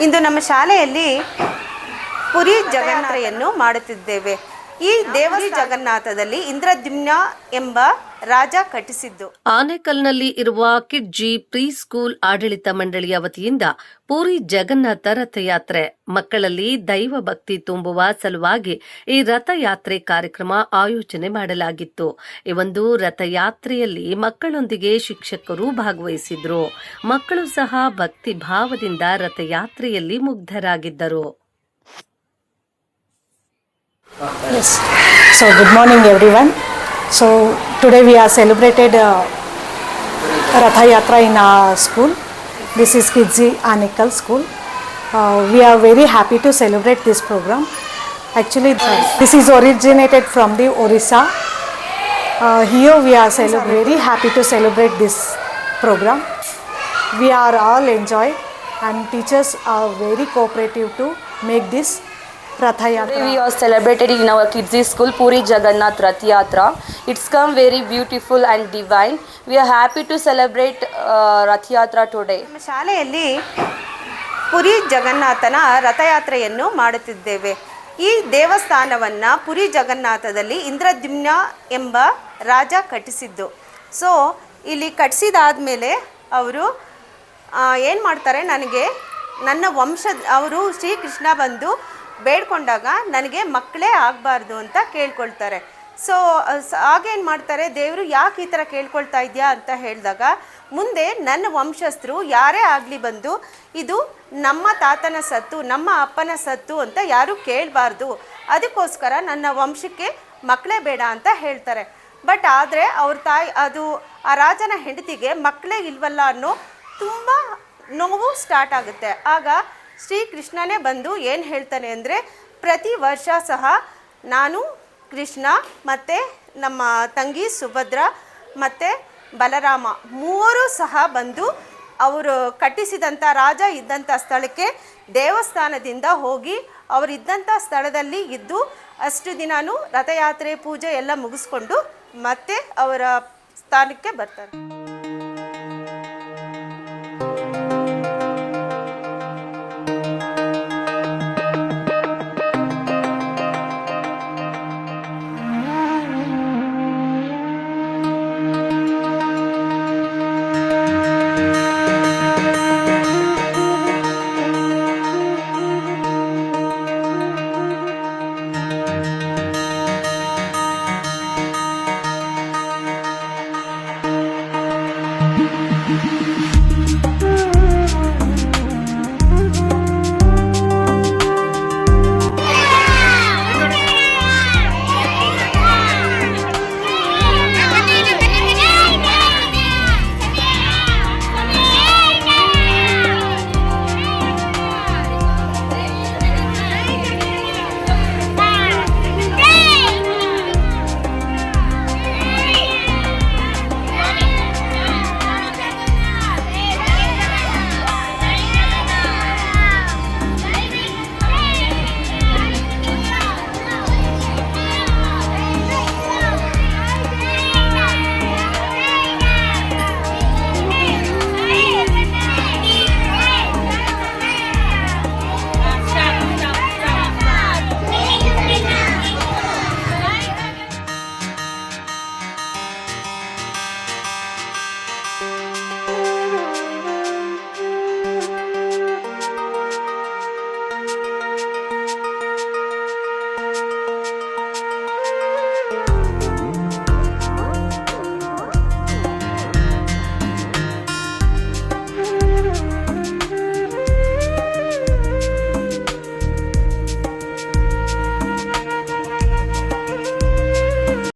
ಇಂದು ನಮ್ಮ ಶಾಲೆಯಲ್ಲಿ ಪುರಿ ಜಗನ್ನಾಥಯನ್ನು ಮಾಡುತ್ತಿದ್ದೇವೆ. ಈ ದೇವರಿ ಜಗನ್ನಾಥದಲ್ಲಿ ಇಂದ್ರದ್ಯುಮ್ನ ಎಂಬ ರಾಜ ಕಟ್ಟಿಸಿದ್ದು. ಆನೇಕಲ್ನಲ್ಲಿ ಇರುವ ಕಿಡ್ಜಿ ಪ್ರೀ ಸ್ಕೂಲ್ ಆಡಳಿತ ಮಂಡಳಿಯ ವತಿಯಿಂದ ಪೂರಿ ಜಗನ್ನಾಥ ರಥಯಾತ್ರೆ ಮಕ್ಕಳಲ್ಲಿ ದೈವ ಭಕ್ತಿ ತುಂಬುವ ಸಲುವಾಗಿ ಈ ರಥಯಾತ್ರೆ ಕಾರ್ಯಕ್ರಮ ಆಯೋಜನೆ ಮಾಡಲಾಗಿತ್ತು. ಈ ಒಂದು ರಥಯಾತ್ರೆಯಲ್ಲಿ ಮಕ್ಕಳೊಂದಿಗೆ ಶಿಕ್ಷಕರು ಭಾಗವಹಿಸಿದ್ರು. ಮಕ್ಕಳು ಸಹ ಭಕ್ತಿ ಭಾವದಿಂದ ರಥಯಾತ್ರೆಯಲ್ಲಿ ಮುಗ್ಧರಾಗಿದ್ದರು. Yes. So good morning everyone. So today we are celebrated Ratha Yatra in our school. This is Kidzi Anikal School. We are very happy to celebrate this program. Actually this is originated from the Orissa. Here we are very happy to celebrate this program. We are all enjoy and teachers are very cooperative to make this Ratha Yatra. We are celebrated in our kids' school Puri Jagannath Rath Yatra. It's come very beautiful and divine. We are happy to celebrate Rath Yatra today. ನಮ್ಮ ಶಾಲೆಯಲ್ಲಿ ಪುರಿ ಜಗನ್ನಾಥನ ರಥಯಾತ್ರೆಯನ್ನು ಮಾಡುತ್ತಿದ್ದೇವೆ. ಈ ದೇವಸ್ಥಾನವನ್ನು ಪುರಿ ಜಗನ್ನಾಥದಲ್ಲಿ ಇಂದ್ರದ್ಯುಮ್ನ ಎಂಬ ರಾಜ ಕಟ್ಟಿಸಿದ್ದು. So ಇಲ್ಲಿ ಕಟ್ಟಿಸಿದಾದ್ಮೇಲೆ ಅವರು ಏನು ಮಾಡ್ತಾರೆ, ನನಗೆ ನನ್ನ ಅವರು ಶ್ರೀಕೃಷ್ಣ ಬಂದು ಬೇಡ್ಕೊಂಡಾಗ ನನಗೆ ಮಕ್ಕಳೇ ಆಗಬಾರ್ದು ಅಂತ ಕೇಳ್ಕೊಳ್ತಾರೆ. ಸೊ ಆಗೇನು ಮಾಡ್ತಾರೆ, ದೇವರು ಯಾಕೆ ಈ ಥರ ಕೇಳ್ಕೊಳ್ತಾ ಇದೆಯಾ ಅಂತ ಹೇಳಿದಾಗ, ಮುಂದೆ ನನ್ನ ವಂಶಸ್ಥರು ಯಾರೇ ಆಗಲಿ ಬಂದು ಇದು ನಮ್ಮ ತಾತನ ಸತ್ತು ನಮ್ಮ ಅಪ್ಪನ ಸತ್ತು ಅಂತ ಯಾರೂ ಕೇಳಬಾರ್ದು, ಅದಕ್ಕೋಸ್ಕರ ನನ್ನ ವಂಶಕ್ಕೆ ಮಕ್ಕಳೇ ಬೇಡ ಅಂತ ಹೇಳ್ತಾರೆ. ಬಟ್ ಆದರೆ ಅವ್ರ ತಾಯಿ ಆ ರಾಜನ ಹೆಂಡತಿಗೆ ಮಕ್ಕಳೇ ಇಲ್ವಲ್ಲ ಅನ್ನೋ ತುಂಬ ನೋವು ಸ್ಟಾರ್ಟ್ ಆಗುತ್ತೆ. ಆಗ ಶ್ರೀಕೃಷ್ಣನೇ ಬಂದು ಏನು ಹೇಳ್ತಾನೆ ಅಂದರೆ, ಪ್ರತಿ ವರ್ಷ ಸಹ ನಾನು ಕೃಷ್ಣ ಮತ್ತು ನಮ್ಮ ತಂಗಿ ಸುಭದ್ರ ಮತ್ತು ಬಲರಾಮ ಮೂವರು ಸಹ ಬಂದು ಅವರು ಕಟ್ಟಿಸಿದಂಥ ರಾಜ ಇದ್ದಂಥ ಸ್ಥಳಕ್ಕೆ ದೇವಸ್ಥಾನದಿಂದ ಹೋಗಿ ಅವರಿದ್ದಂಥ ಸ್ಥಳದಲ್ಲಿ ಇದ್ದು ಅಷ್ಟು ದಿನಾನು ರಥಯಾತ್ರೆ ಪೂಜೆ ಎಲ್ಲ ಮುಗಿಸ್ಕೊಂಡು ಮತ್ತೆ ಅವರ ಸ್ಥಾನಕ್ಕೆ ಬರ್ತಾರೆ.